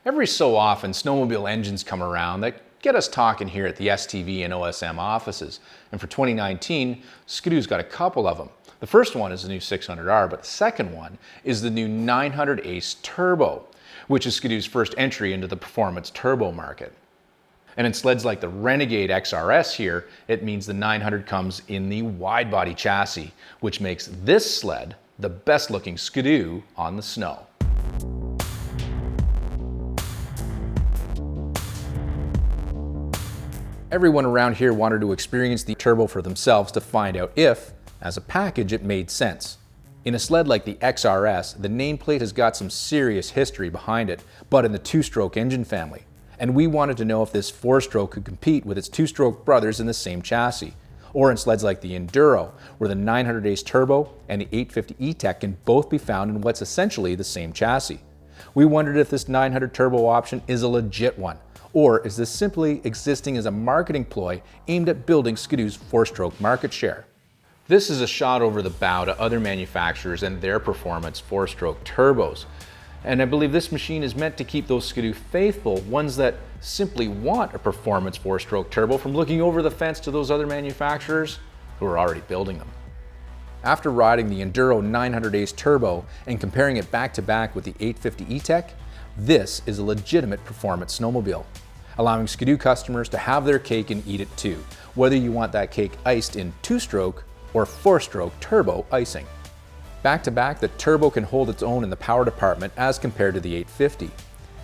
Every so often, snowmobile engines come around that get us talking here at the STV and OSM offices. And for 2019, Skidoo's got a couple of them. The first one is the new 600R, but the second one is the new 900 Ace Turbo, which is Skidoo's first entry into the performance turbo market. And in sleds like the Renegade XRS here, it means the 900 comes in the wide body chassis, which makes this sled the best looking Skidoo on the snow. Everyone around here wanted to experience the turbo for themselves to find out if, as a package, it made sense. In a sled like the XRS, the nameplate has got some serious history behind it, but in the two-stroke engine family. And we wanted to know if this four-stroke could compete with its two-stroke brothers in the same chassis. Or in sleds like the Enduro, where the 900 Ace Turbo and the 850 E-Tech can both be found in what's essentially the same chassis. We wondered if this 900 Turbo option is a legit one, or is this simply existing as a marketing ploy aimed at building Skidoo's four-stroke market share? This is a shot over the bow to other manufacturers and their performance four-stroke turbos. And I believe this machine is meant to keep those Skidoo faithful, ones that simply want a performance four-stroke turbo, from looking over the fence to those other manufacturers who are already building them. After riding the Enduro 900 Ace Turbo and comparing it back to back with the 850 E-Tech, this is a legitimate performance snowmobile, allowing Skidoo customers to have their cake and eat it too, whether you want that cake iced in two-stroke or four-stroke turbo icing. Back to back, the Turbo can hold its own in the power department as compared to the 850.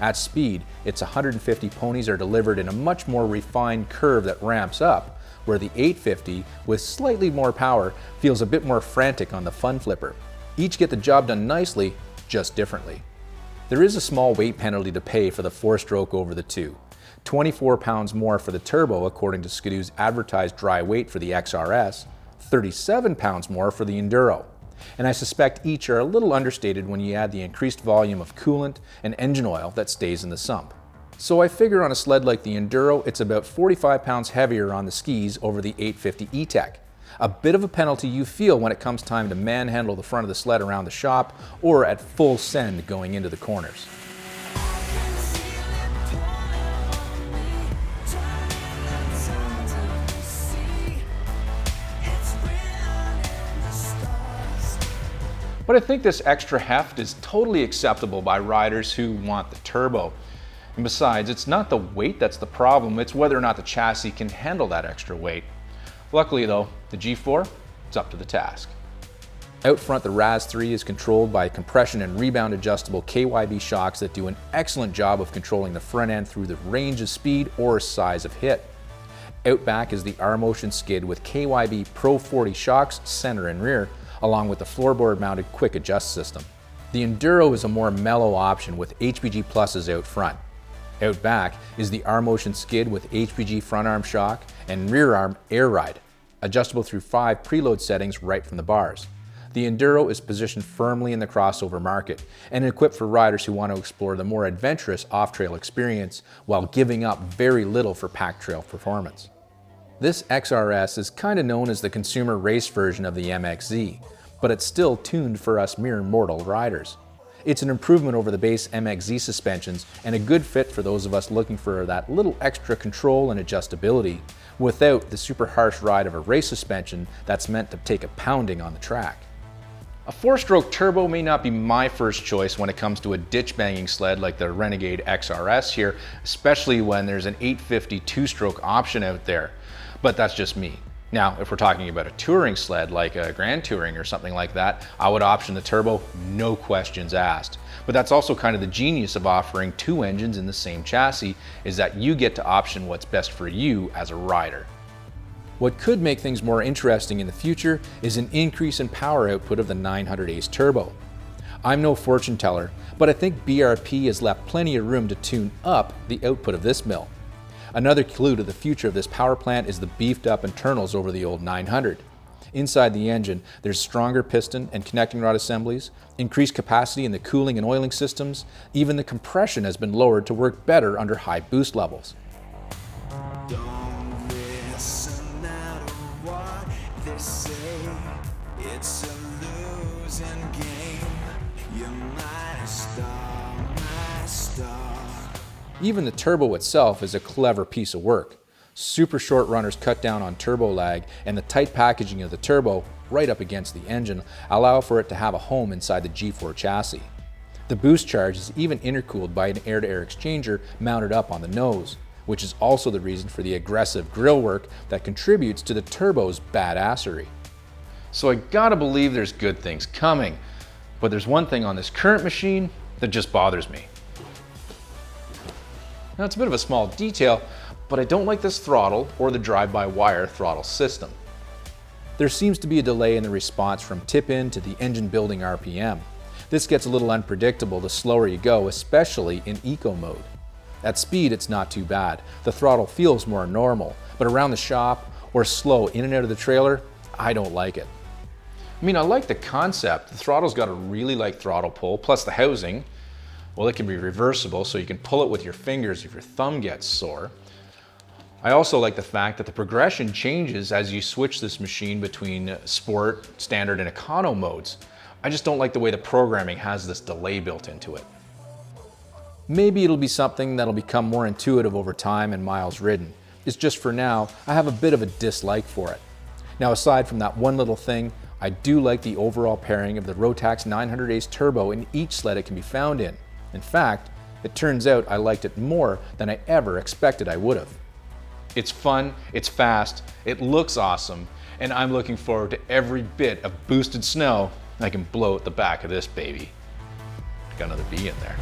At speed, its 150 ponies are delivered in a much more refined curve that ramps up, where the 850, with slightly more power, feels a bit more frantic on the fun flipper. Each get the job done nicely, just differently. There is a small weight penalty to pay for the four-stroke over the two. 24 pounds more for the Turbo according to Skidoo's advertised dry weight for the XRS, 37 pounds more for the Enduro. And I suspect each are a little understated when you add the increased volume of coolant and engine oil that stays in the sump. So I figure on a sled like the Enduro, it's about 45 pounds heavier on the skis over the 850 E-Tech. A bit of a penalty you feel when it comes time to manhandle the front of the sled around the shop or at full send going into the corners. But I think this extra heft is totally acceptable by riders who want the turbo. And besides, it's not the weight that's the problem, it's whether or not the chassis can handle that extra weight. Luckily though, the G4 is up to the task. Out front, the RAS3 is controlled by compression and rebound adjustable KYB shocks that do an excellent job of controlling the front end through the range of speed or size of hit. Out back is the R-Motion skid with KYB Pro 40 shocks center and rear, along with the floorboard mounted quick adjust system. The Enduro is a more mellow option with HPG pluses out front. Out back is the R-Motion skid with HPG front arm shock and rear arm air ride, adjustable through 5 preload settings right from the bars. The Enduro is positioned firmly in the crossover market and equipped for riders who want to explore the more adventurous off-trail experience while giving up very little for pack trail performance. This XRS is kind of known as the consumer race version of the MXZ, but it's still tuned for us mere mortal riders. It's an improvement over the base MXZ suspensions and a good fit for those of us looking for that little extra control and adjustability without the super harsh ride of a race suspension that's meant to take a pounding on the track. A four-stroke turbo may not be my first choice when it comes to a ditch-banging sled like the Renegade XRS here, especially when there's an 850 two-stroke option out there. But that's just me. Now, if we're talking about a touring sled like a Grand Touring or something like that, I would option the turbo, no questions asked. But that's also kind of the genius of offering two engines in the same chassis, is that you get to option what's best for you as a rider. What could make things more interesting in the future is an increase in power output of the 900 Ace Turbo. I'm no fortune teller, but I think BRP has left plenty of room to tune up the output of this mill. Another clue to the future of this power plant is the beefed up internals over the old 900. Inside the engine, there's stronger piston and connecting rod assemblies, increased capacity in the cooling and oiling systems, even the compression has been lowered to work better under high boost levels. Don't listen to what they say, it's a losing game. You might stop, might stop. Even the turbo itself is a clever piece of work. Super short runners cut down on turbo lag, and the tight packaging of the turbo right up against the engine allow for it to have a home inside the G4 chassis. The boost charge is even intercooled by an air-to-air exchanger mounted up on the nose, which is also the reason for the aggressive grille work that contributes to the turbo's badassery. So I gotta believe there's good things coming, but there's one thing on this current machine that just bothers me. Now it's a bit of a small detail, but I don't like this throttle or the drive-by-wire throttle system. There seems to be a delay in the response from tip-in to the engine building RPM. This gets a little unpredictable the slower you go, especially in eco mode. At speed, it's not too bad. The throttle feels more normal, but around the shop or slow in and out of the trailer, I don't like it. I mean, I like the concept. The throttle's got a really light throttle pull, plus the housing. Well, it can be reversible, so you can pull it with your fingers if your thumb gets sore. I also like the fact that the progression changes as you switch this machine between sport, standard, and econo modes. I just don't like the way the programming has this delay built into it. Maybe it'll be something that'll become more intuitive over time and miles ridden. It's just for now, I have a bit of a dislike for it. Now, aside from that one little thing, I do like the overall pairing of the Rotax 900 Ace Turbo in each sled it can be found in. In fact, it turns out I liked it more than I ever expected I would have. It's fun, it's fast, it looks awesome, and I'm looking forward to every bit of boosted snow I can blow at the back of this baby. Got another bee in there.